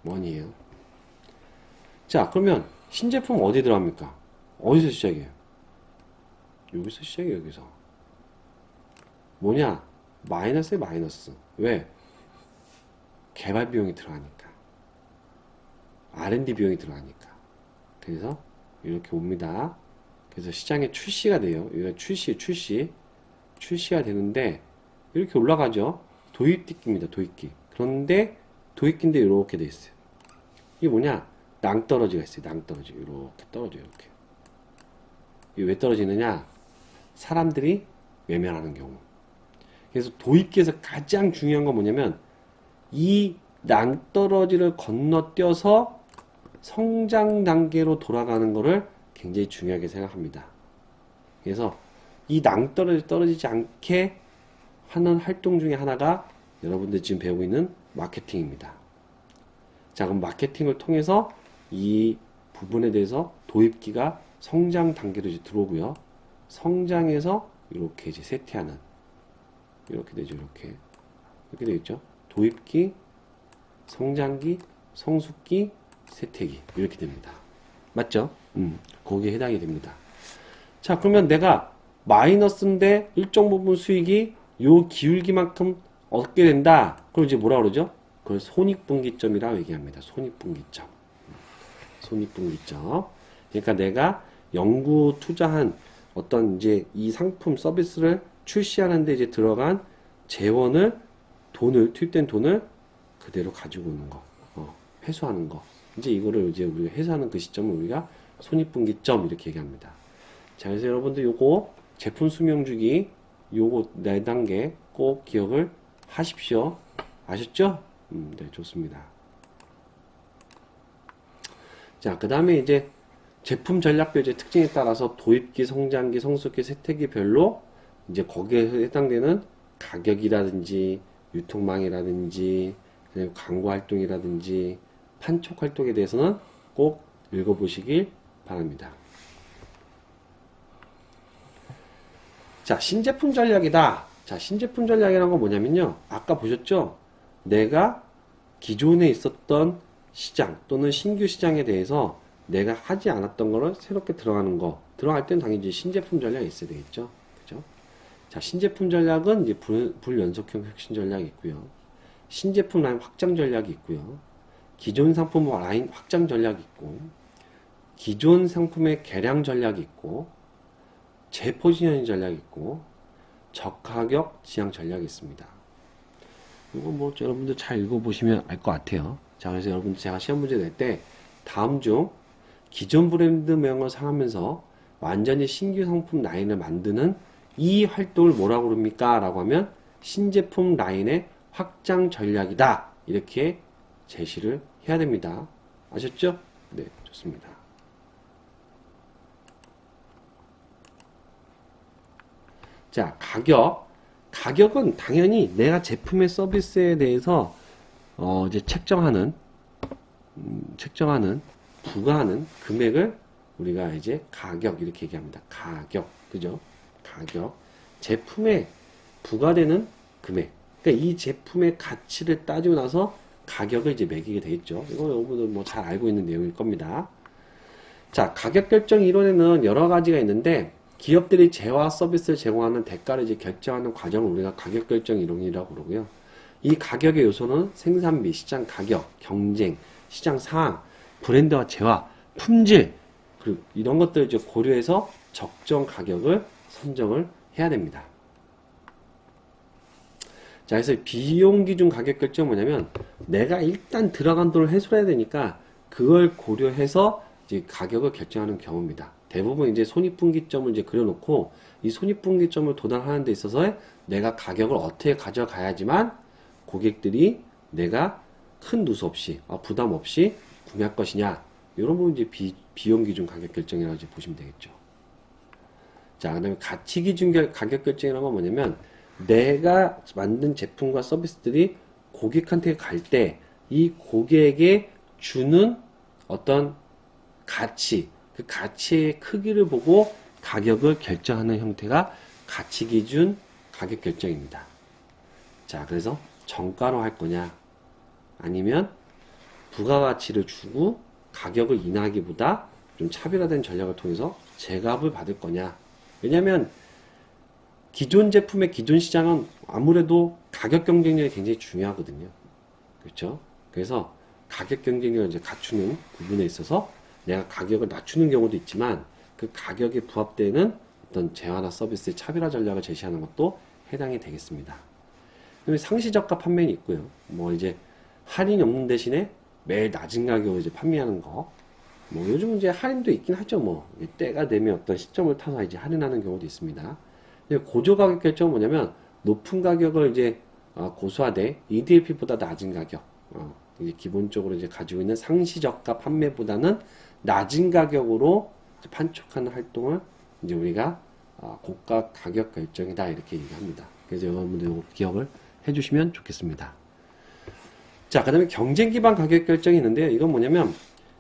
머니에요. 자, 그러면 신제품 어디 들어갑니까? 어디서 시작해요? 여기서 시작해요, 여기서. 뭐냐? 마이너스에 마이너스. 왜? 개발 비용이 들어가니까. R&D 비용이 들어가니까. 그래서 이렇게 옵니다. 그래서 시장에 출시가 돼요. 여기가 출시가 되는데 이렇게 올라가죠. 도입기입니다. 도입기. 그런데 도입기인데 이렇게 돼 있어요. 이게 뭐냐? 낭떠러지가 있어요. 낭떠러지. 이렇게 떨어져요. 이렇게. 이게 왜 떨어지느냐? 사람들이 외면하는 경우. 그래서 도입기에서 가장 중요한 건 뭐냐면 이 낭떠러지를 건너뛰어서 성장 단계로 돌아가는 것을 굉장히 중요하게 생각합니다. 그래서 이 낭떠러지 떨어지지 않게 하는 활동 중에 하나가 여러분들 지금 배우고 있는 마케팅입니다. 자, 그럼 마케팅을 통해서 이 부분에 대해서 도입기가 성장 단계로 이제 들어오고요. 성장해서 이렇게 이제 세태하는 이렇게 되죠. 이렇게 되겠죠. 도입기, 성장기, 성숙기, 세태기 이렇게 됩니다. 맞죠? 거기에 해당이 됩니다. 자, 그러면 내가 마이너스인데 일정 부분 수익이 요 기울기만큼 얻게 된다. 그럼 이제 뭐라 그러죠? 그걸 손익분기점이라고 얘기합니다. 손익분기점. 그러니까 내가 연구 투자한 어떤 이제 이 상품 서비스를 출시하는데 이제 들어간 재원을 투입된 돈을 그대로 가지고 오는 거, 회수하는 거. 이제 이거를 이제 우리가 회수하는 그 시점을 우리가 손익분기점 이렇게 얘기합니다. 자, 그래서 여러분들 요거 제품 수명주기 요거 4단계 꼭 기억을 하십시오. 아셨죠? 네, 좋습니다. 자, 그 다음에 이제 제품 전략별 이제 특징에 따라서 도입기, 성장기, 성숙기, 세태기별로 이제 거기에 해당되는 가격이라든지 유통망이라든지 광고 활동이라든지 판촉 활동에 대해서는 꼭 읽어보시길 바랍니다. 자, 신제품 전략이다. 자, 신제품 전략이라는 건 뭐냐면요. 아까 보셨죠? 내가 기존에 있었던 시장 또는 신규 시장에 대해서 내가 하지 않았던 거를 새롭게 들어가는 거. 들어갈 때는 당연히 신제품 전략이 있어야 되겠죠. 그죠? 자, 신제품 전략은 이제 불연속형 혁신 전략이 있고요. 신제품 라인 확장 전략이 있고요. 기존 상품 라인 확장 전략이 있고, 기존 상품의 개량 전략이 있고, 재포지셔닝 전략이 있고, 저가격 지향 전략이 있습니다. 이거 뭐 여러분들 잘 읽어보시면 알 것 같아요. 자, 그래서 여러분들 제가 시험 문제 낼 때 다음 중 기존 브랜드명을 사용하면서 완전히 신규 상품 라인을 만드는 이 활동을 뭐라고 그럽니까? 라고 하면 신제품 라인의 확장 전략이다. 이렇게 제시를 해야 됩니다. 아셨죠? 네, 좋습니다. 자, 가격은 당연히 내가 제품의 서비스에 대해서 이제 책정하는 부과하는 금액을 우리가 이제 가격 이렇게 얘기합니다. 가격, 그죠? 가격, 제품에 부과되는 금액. 그러니까 이 제품의 가치를 따지고 나서 가격을 이제 매기게 되겠죠. 이거 여러분들 뭐 잘 알고 있는 내용일 겁니다. 자, 가격 결정 이론에는 여러 가지가 있는데 기업들이 재화 서비스를 제공하는 대가를 이제 결정하는 과정을 우리가 가격 결정 이론이라고 그러고요. 이 가격의 요소는 생산비, 시장 가격, 경쟁, 시장 상황, 브랜드와 재화, 품질, 그리고 이런 것들을 이제 고려해서 적정 가격을 선정을 해야 됩니다. 자, 그래서 비용 기준 가격 결정은 뭐냐면 내가 일단 들어간 돈을 해소해야 되니까 그걸 고려해서 이제 가격을 결정하는 경우입니다. 대부분 이제 손익분기점을 이제 그려놓고 이 손익분기점을 도달하는 데 있어서 내가 가격을 어떻게 가져가야지만 고객들이 내가 큰 누수 없이 부담 없이 구매할 것이냐, 이런 부분 이제 비용 기준 가격 결정이라고 이제 보시면 되겠죠. 자, 그다음에 가치 기준 가격 결정이라는 건 뭐냐면 내가 만든 제품과 서비스들이 고객한테 갈 때 이 고객에게 주는 어떤 가치, 그 가치의 크기를 보고 가격을 결정하는 형태가 가치 기준 가격 결정입니다. 자, 그래서 정가로 할 거냐, 아니면 부가가치를 주고 가격을 인하하기보다 좀 차별화된 전략을 통해서 제값을 받을 거냐. 왜냐면 기존 제품의 기존 시장은 아무래도 가격 경쟁력이 굉장히 중요하거든요. 그렇죠? 그래서 가격 경쟁력을 이제 갖추는 부분에 있어서 내가 가격을 낮추는 경우도 있지만 그 가격에 부합되는 어떤 재화나 서비스의 차별화 전략을 제시하는 것도 해당이 되겠습니다. 그다음에 상시저가 판매는 있고요. 뭐 이제 할인이 없는 대신에 매일 낮은 가격으로 이제 판매하는 거. 뭐 요즘 이제 할인도 있긴 하죠. 뭐 때가 되면 어떤 시점을 타서 이제 할인하는 경우도 있습니다. 고조 가격 결정은 뭐냐면 높은 가격을 이제 고수하되 EDLP보다 낮은 가격. 이제 기본적으로 이제 가지고 있는 상시저가 판매보다는 낮은 가격으로 판촉하는 활동을 이제 우리가 고가 가격 결정이다 이렇게 얘기합니다. 그래서 여러분들 기억을 해주시면 좋겠습니다. 자, 그 다음에 경쟁 기반 가격 결정이 있는데요. 이건 뭐냐면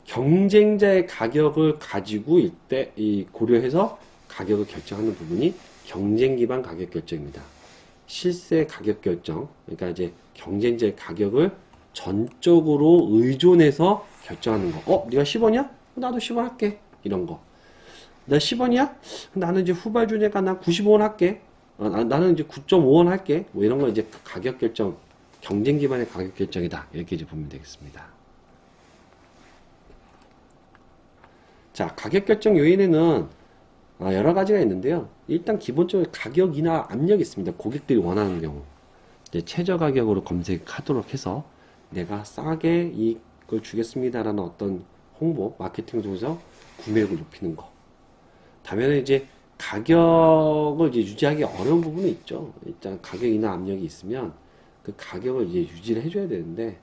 경쟁자의 가격을 가지고 이때 고려해서 가격을 결정하는 부분이 경쟁 기반 가격 결정입니다. 실세 가격 결정, 그러니까 이제 경쟁자의 가격을 전적으로 의존해서 결정하는 거. 네가 10원이야? 나도 10원 할게. 이런 거. 나 10원이야? 나는 이제 후발주니까 난 95원 할게. 나는 이제 9.5원 할게. 뭐 이런 거 이제 가격 결정, 경쟁 기반의 가격 결정이다. 이렇게 이제 보면 되겠습니다. 자, 가격 결정 요인에는 여러 가지가 있는데요. 일단 기본적으로 가격 인하 압력이 있습니다. 고객들이 원하는 경우. 이제 최저 가격으로 검색하도록 해서 내가 싸게 이걸 주겠습니다라는 어떤 홍보, 마케팅을 통해서 구매력을 높이는 거. 다음에 이제 가격을 이제 유지하기 어려운 부분이 있죠. 일단 가격 인하 압력이 있으면 그 가격을 이제 유지를 해줘야 되는데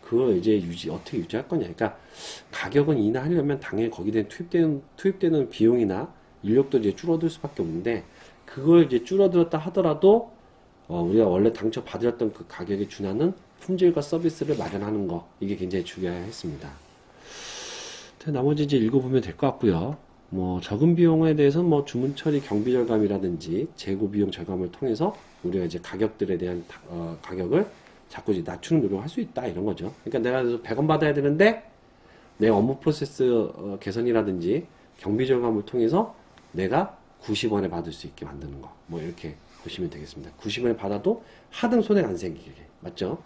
그걸 이제 어떻게 유지할 거냐. 그러니까 가격은 인하하려면 당연히 거기에 투입되는 비용이나 인력도 이제 줄어들 수밖에 없는데 그걸 이제 줄어들었다 하더라도 우리가 원래 당초 받았던 그 가격에 준하는 품질과 서비스를 마련하는 거, 이게 굉장히 중요했습니다. 나머지 이제 읽어보면 될 것 같고요. 뭐 적은 비용에 대해서는 뭐 주문 처리 경비 절감이라든지 재고 비용 절감을 통해서 우리가 이제 가격들에 대한 가격을 자꾸 이제 낮추는 노력을 할 수 있다 이런 거죠. 그러니까 내가 100원 받아야 되는데 내 업무 프로세스 개선이라든지 경비 절감을 통해서 내가 90원에 받을 수 있게 만드는 거, 뭐 이렇게 보시면 되겠습니다. 90원에 받아도 하등 손해가 안 생기게, 맞죠?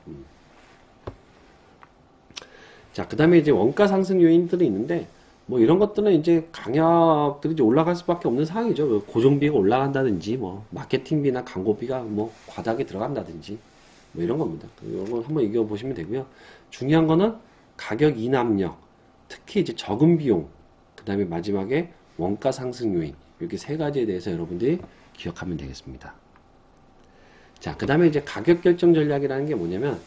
자, 그 다음에 이제 원가 상승 요인들이 있는데 뭐 이런 것들은 이제 강약들이 이제 올라갈 수밖에 없는 상황이죠. 고정비가 올라간다든지 뭐 마케팅비나 광고비가 뭐 과다하게 들어간다든지 뭐 이런 겁니다. 이런 거 한번 얘기해 보시면 되고요. 중요한 거는 가격 인하압력, 특히 이제 적은 비용, 그 다음에 마지막에 원가 상승 요인, 이렇게 세 가지에 대해서 여러분들이 기억하면 되겠습니다. 자, 그 다음에 이제 가격 결정 전략이라는 게 뭐냐면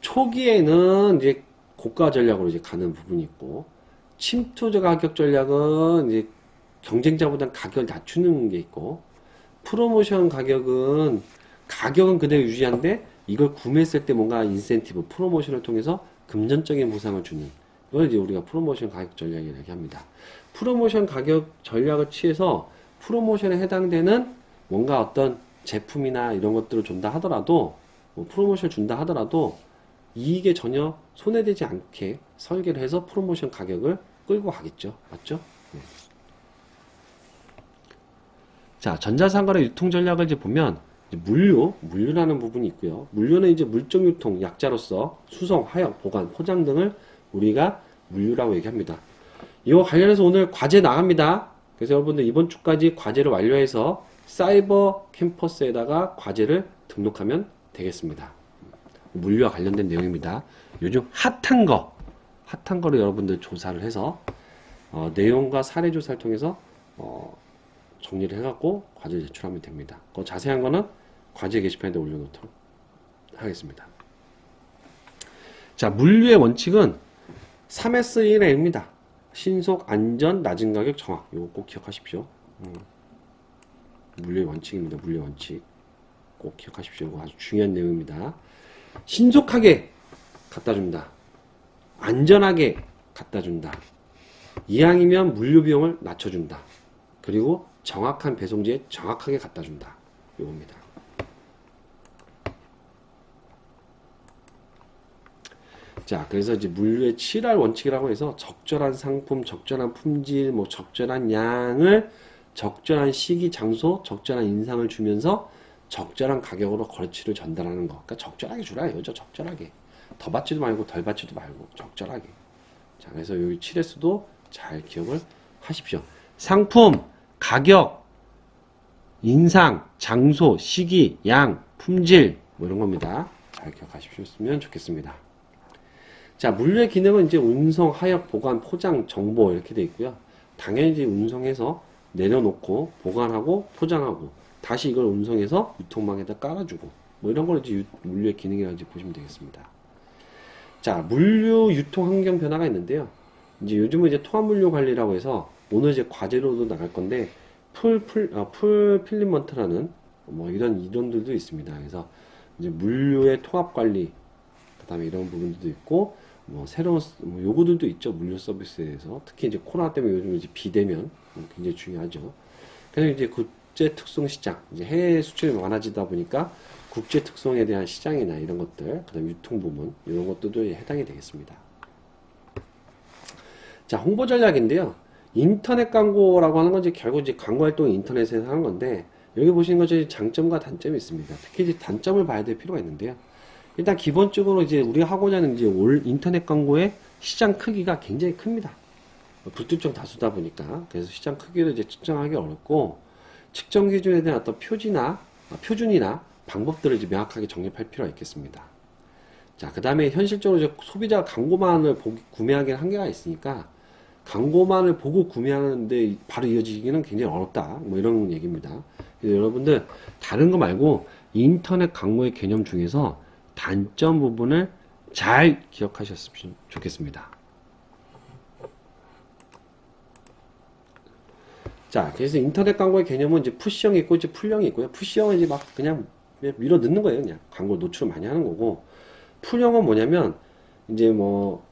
초기에는 이제 고가 전략으로 이제 가는 부분이 있고, 침투 가격 전략은 이제 경쟁자보다 가격을 낮추는 게 있고, 프로모션 가격은 그대로 유지한데 이걸 구매했을 때 뭔가 인센티브, 프로모션을 통해서 금전적인 보상을 주는, 이걸 이제 우리가 프로모션 가격 전략이라고 합니다. 프로모션 가격 전략을 취해서 프로모션에 해당되는 뭔가 어떤 제품이나 이런 것들을 준다 하더라도, 뭐 프로모션을 준다 하더라도 이익에 전혀 손해되지 않게 설계를 해서 프로모션 가격을 끌고 가겠죠. 맞죠? 네. 자, 전자상거래 유통 전략을 이제 보면, 이제 물류라는 부분이 있고요. 물류는 이제 물적 유통, 약자로서 수송, 하역, 보관, 포장 등을 우리가 물류라고 얘기합니다. 이거 관련해서 오늘 과제 나갑니다. 그래서 여러분들 이번 주까지 과제를 완료해서 사이버 캠퍼스에다가 과제를 등록하면 되겠습니다. 물류와 관련된 내용입니다. 요즘 핫한 거를 여러분들 조사를 해서 내용과 사례 조사를 통해서 정리를 해갖고 과제를 제출하면 됩니다. 그 자세한 거는 과제 게시판에 올려놓도록 하겠습니다. 자, 물류의 원칙은 3S1A입니다. 신속, 안전, 낮은 가격, 정확. 이거 꼭 기억하십시오. 물류의 원칙입니다. 물류의 원칙. 꼭 기억하십시오. 이거 아주 중요한 내용입니다. 신속하게 갖다 준다. 안전하게 갖다 준다. 이왕이면 물류 비용을 낮춰준다. 그리고 정확한 배송지에 정확하게 갖다 준다. 요겁니다. 자, 그래서 이제 물류의 7R 원칙이라고 해서 적절한 상품, 적절한 품질, 뭐 적절한 양을 적절한 시기, 장소, 적절한 인상을 주면서 적절한 가격으로 거래치를 전달하는 거. 그러니까 적절하게 주라 이거죠. 적절하게. 더 받지도 말고 덜 받지도 말고 적절하게. 자, 그래서 여기 7S도 잘 기억을 하십시오. 상품, 가격, 인상, 장소, 시기, 양, 품질 뭐 이런 겁니다. 잘 기억하시면 좋겠습니다. 자, 물류의 기능은 이제 운송, 하역, 보관, 포장, 정보 이렇게 되어 있고요. 당연히 이제 운송해서 내려놓고 보관하고 포장하고 다시 이걸 운송해서 유통망에다 깔아주고 뭐 이런 걸 이제 물류의 기능이라고 이제 보시면 되겠습니다. 자, 물류 유통 환경 변화가 있는데요. 이제 요즘은 이제 통합 물류 관리라고 해서 오늘 이제 과제로도 나갈 건데 풀필리먼트라는 뭐 이런 이론들도 있습니다. 그래서 이제 물류의 통합 관리, 그다음에 이런 부분들도 있고 뭐 새로운 뭐 요구들도 있죠. 물류 서비스에 대해서 특히 이제 코로나 때문에 요즘 이제 비대면 굉장히 중요하죠. 그래서 이제 국제 특송 시장, 이제 해외 수출이 많아지다 보니까 국제 특송에 대한 시장이나 이런 것들, 그다음 유통 부문 이런 것들도 해당이 되겠습니다. 자, 홍보 전략인데요. 인터넷 광고라고 하는 건 이제 결국 이제 광고 활동이 인터넷에서 하는 건데 여기 보시는 것처럼 장점과 단점이 있습니다. 특히 이제 단점을 봐야 될 필요가 있는데요. 일단 기본적으로 이제 우리가 하고자 하는 이제 인터넷 광고의 시장 크기가 굉장히 큽니다. 불특정 다수다 보니까 그래서 시장 크기를 이제 측정하기 어렵고 측정 기준에 대한 어떤 표준이나 방법들을 이제 명확하게 정립할 필요가 있겠습니다. 자, 그 다음에 현실적으로 이제 소비자가 광고만을 구매하기는 한계가 있으니까 광고만을 보고 구매하는데 바로 이어지기는 굉장히 어렵다. 뭐 이런 얘기입니다. 그래서 여러분들 다른 거 말고 인터넷 광고의 개념 중에서 단점 부분을 잘 기억하셨으면 좋겠습니다. 자, 그래서 인터넷 광고의 개념은 이제 푸시형이 있고 이제 풀형이 있고요. 푸시형은 이제 막 그냥 밀어 넣는 거예요. 그냥 광고 노출 많이 하는 거고, 풀형은 뭐냐면 이제 뭐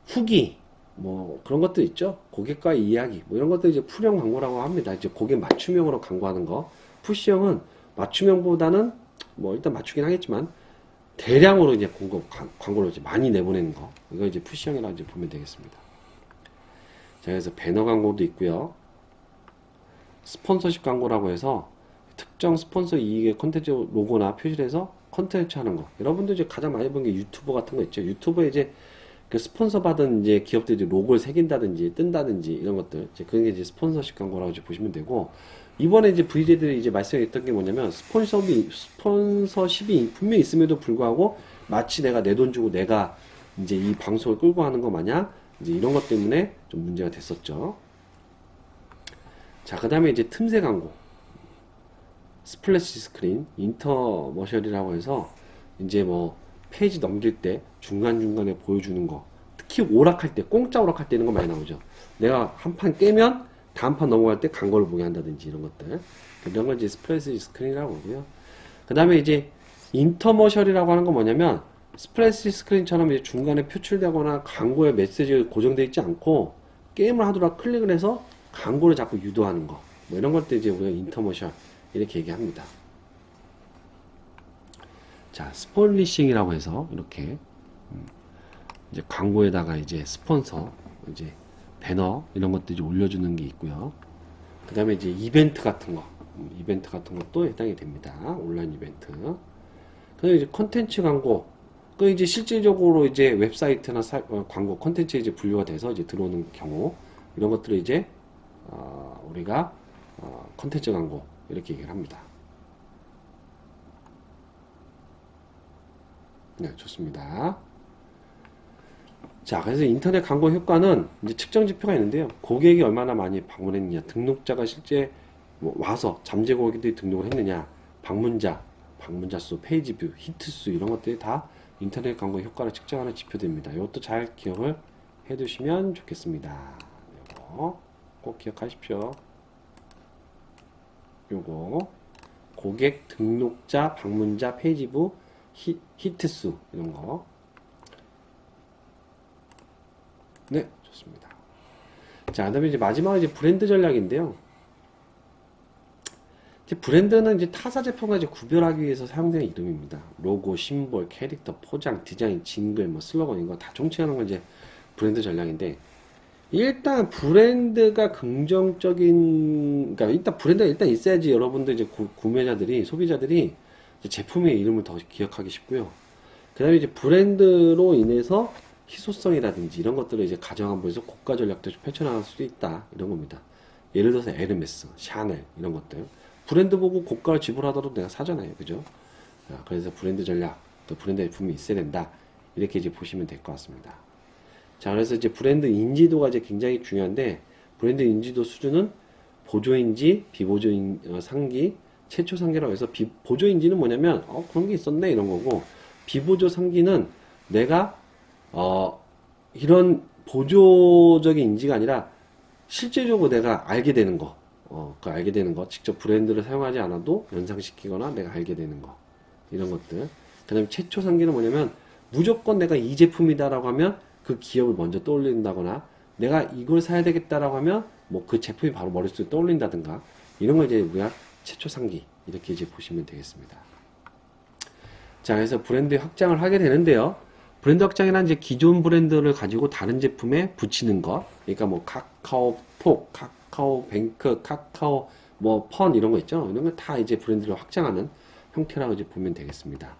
후기 뭐 그런 것도 있죠. 고객과의 이야기 뭐 이런 것들 이제 풀형 광고라고 합니다. 이제 고객 맞춤형으로 광고하는 거. 푸시형은 맞춤형보다는 뭐 일단 맞추긴 하겠지만 대량으로 이제 광고를 이제 많이 내보내는 거. 이거 이제 푸시형이라고 이제 보면 되겠습니다. 자, 그래서 배너 광고도 있고요. 스폰서십 광고라고 해서 특정 스폰서 이익의 콘텐츠 로고나 표시를 해서 콘텐츠 하는 거. 여러분들 이제 가장 많이 본 게 유튜버 같은 거 있죠. 유튜브에 이제 그 스폰서 받은 이제 기업들이 로고를 새긴다든지 뜬다든지 이런 것들. 이제 그게 이제 스폰서십 광고라고 이제 보시면 되고, 이번에 이제 VJ들이 이제 말씀했던 게 뭐냐면 스폰서십이 분명히 있음에도 불구하고 마치 내가 내 돈 주고 내가 이제 이 방송을 끌고 하는 것 마냥 이제 이런 것 때문에 좀 문제가 됐었죠. 자, 그 다음에 이제 틈새 광고, 스플래시 스크린, 인터머셜이라고 해서 이제 뭐 페이지 넘길 때 중간중간에 보여주는 거, 특히 오락할 때, 공짜 오락할 때 이런 거 많이 나오죠. 내가 한 판 깨면 다음 판 넘어갈 때 광고를 보게 한다든지 이런 것들. 이런 걸 이제 스플래시 스크린이라고 하고요. 그 다음에 이제 인터머셜이라고 하는 건 뭐냐면 스플래시 스크린처럼 이제 중간에 표출되거나 광고의 메시지가 고정되어 있지 않고 게임을 하더라도 클릭을 해서 광고를 자꾸 유도하는 거. 뭐 이런 것들 이제 우리가 인터머셜 이렇게 얘기합니다. 자, 스폴리싱이라고 해서 이렇게 이제 광고에다가 이제 스폰서, 이제 배너 이런 것들 이제 올려주는 게 있고요. 그 다음에 이제 이벤트 같은 거, 이벤트 같은 것도 해당이 됩니다. 온라인 이벤트. 그다음에 이제 콘텐츠 광고, 그 이제 실질적으로 이제 웹사이트나 광고 콘텐츠에 이제 분류가 돼서 이제 들어오는 경우 이런 것들을 이제 우리가 콘텐츠 광고 이렇게 얘기를 합니다. 네, 좋습니다. 자, 그래서 인터넷 광고 효과는 이제 측정 지표가 있는데요. 고객이 얼마나 많이 방문했느냐, 등록자가 실제 뭐 와서 잠재 고객들이 등록을 했느냐, 방문자 수, 페이지 뷰, 히트 수 이런 것들이 다 인터넷 광고 효과를 측정하는 지표들입니다. 이것도 잘 기억을 해두시면 좋겠습니다. 이거 꼭 기억하십시오. 요거 고객, 등록자, 방문자, 페이지 뷰, 히트 수 이런 거. 네, 좋습니다. 자, 그다음에 이제 마지막으로 이제 브랜드 전략인데요. 이제 브랜드는 이제 타사 제품과 이제 구별하기 위해서 사용되는 이름입니다. 로고, 심볼, 캐릭터, 포장, 디자인, 징글, 뭐 슬로건 이거 다 총칭하는 건 이제 브랜드 전략인데, 일단 브랜드가 긍정적인, 그러니까 일단 브랜드가 일단 있어야지 여러분들 이제 구매자들이, 소비자들이 이제 제품의 이름을 더 기억하기 쉽고요. 그 다음에 이제 브랜드로 인해서 희소성이라든지 이런 것들을 이제 가정함으로써 고가 전략도 펼쳐나갈 수도 있다. 이런 겁니다. 예를 들어서 에르메스, 샤넬 이런 것들. 브랜드 보고 고가를 지불하더라도 내가 사잖아요. 그죠? 그래서 브랜드 전략, 또 브랜드 제품이 있어야 된다. 이렇게 이제 보시면 될 것 같습니다. 자, 그래서 이제 브랜드 인지도가 이제 굉장히 중요한데, 브랜드 인지도 수준은 보조인지, 상기, 최초 상기라고 해서 보조인지는 뭐냐면, 그런 게 있었네. 이런 거고, 비보조 상기는 내가 이런 보조적인 인지가 아니라 실제적으로 내가 알게 되는 거, 그 알게 되는 거, 직접 브랜드를 사용하지 않아도 연상시키거나 내가 알게 되는 거, 이런 것들. 그 다음에 최초 상기는 뭐냐면 무조건 내가 이 제품이다라고 하면 그 기업을 먼저 떠올린다거나 내가 이걸 사야 되겠다라고 하면 뭐 그 제품이 바로 머릿속에 떠올린다든가 이런 걸 이제 우리가 최초 상기 이렇게 이제 보시면 되겠습니다. 자, 그래서 브랜드 확장을 하게 되는데요. 브랜드 확장이란 이제 기존 브랜드를 가지고 다른 제품에 붙이는 것. 그러니까 뭐 카카오톡, 카카오뱅크, 카카오 뭐 펀 이런 거 있죠. 이런 거 다 이제 브랜드를 확장하는 형태라고 이제 보면 되겠습니다.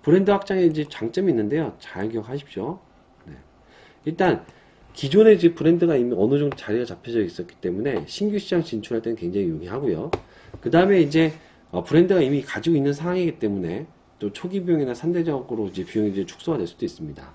브랜드 확장에 이제 장점이 있는데요. 잘 기억하십시오. 네. 일단 기존에 이제 브랜드가 이미 어느 정도 자리가 잡혀져 있었기 때문에 신규 시장 진출할 때는 굉장히 용이하고요. 그 다음에 이제 브랜드가 이미 가지고 있는 상황이기 때문에 또 초기 비용이나 상대적으로 이제 비용이 이제 축소가 될 수도 있습니다.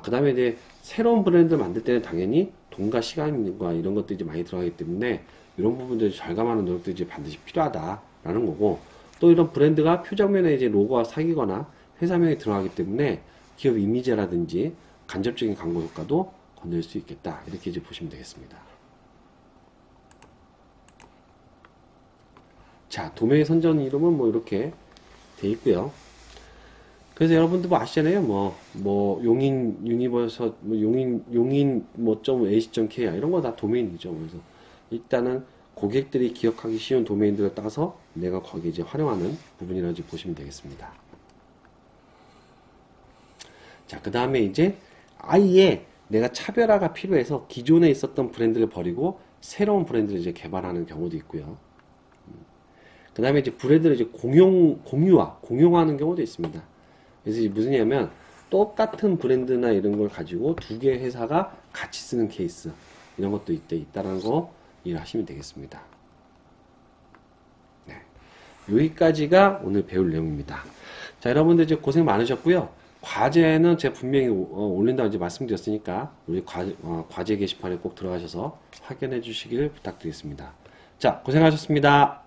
그 다음에 이제 새로운 브랜드를 만들 때는 당연히 돈과 시간과 이런 것들이 이제 많이 들어가기 때문에 이런 부분들을 절감하는 노력도 이제 반드시 필요하다라는 거고, 또 이런 브랜드가 표정면에 이제 로고가 사기거나 회사명이 들어가기 때문에 기업 이미지라든지 간접적인 광고 효과도 건들 수 있겠다. 이렇게 이제 보시면 되겠습니다. 자, 도메인 선정 이름은 뭐 이렇게 돼 있고요. 그래서 여러분들 뭐 아시잖아요. 뭐 용인 유니버서 뭐 용인 AC.kr 이런 거 다 도메인이죠. 그래서 일단은 고객들이 기억하기 쉬운 도메인들을 따서 내가 거기 이제 활용하는 부분이라고 이제 보시면 되겠습니다. 자, 그 다음에 이제 아예 내가 차별화가 필요해서 기존에 있었던 브랜드를 버리고 새로운 브랜드를 이제 개발하는 경우도 있고요. 그 다음에 이제 브랜드를 이제 공용하는 경우도 있습니다. 그래서 이제 무슨 얘기냐면 똑같은 브랜드나 이런 걸 가지고 두 개의 회사가 같이 쓰는 케이스 이런 것도 있다라는 거 이해하시면 되겠습니다. 네. 여기까지가 오늘 배울 내용입니다. 자, 여러분들 이제 고생 많으셨고요. 과제는 제가 분명히 올린다고 이제 말씀드렸으니까 우리 과제 게시판에 꼭 들어가셔서 확인해 주시길 부탁드리겠습니다. 자, 고생하셨습니다.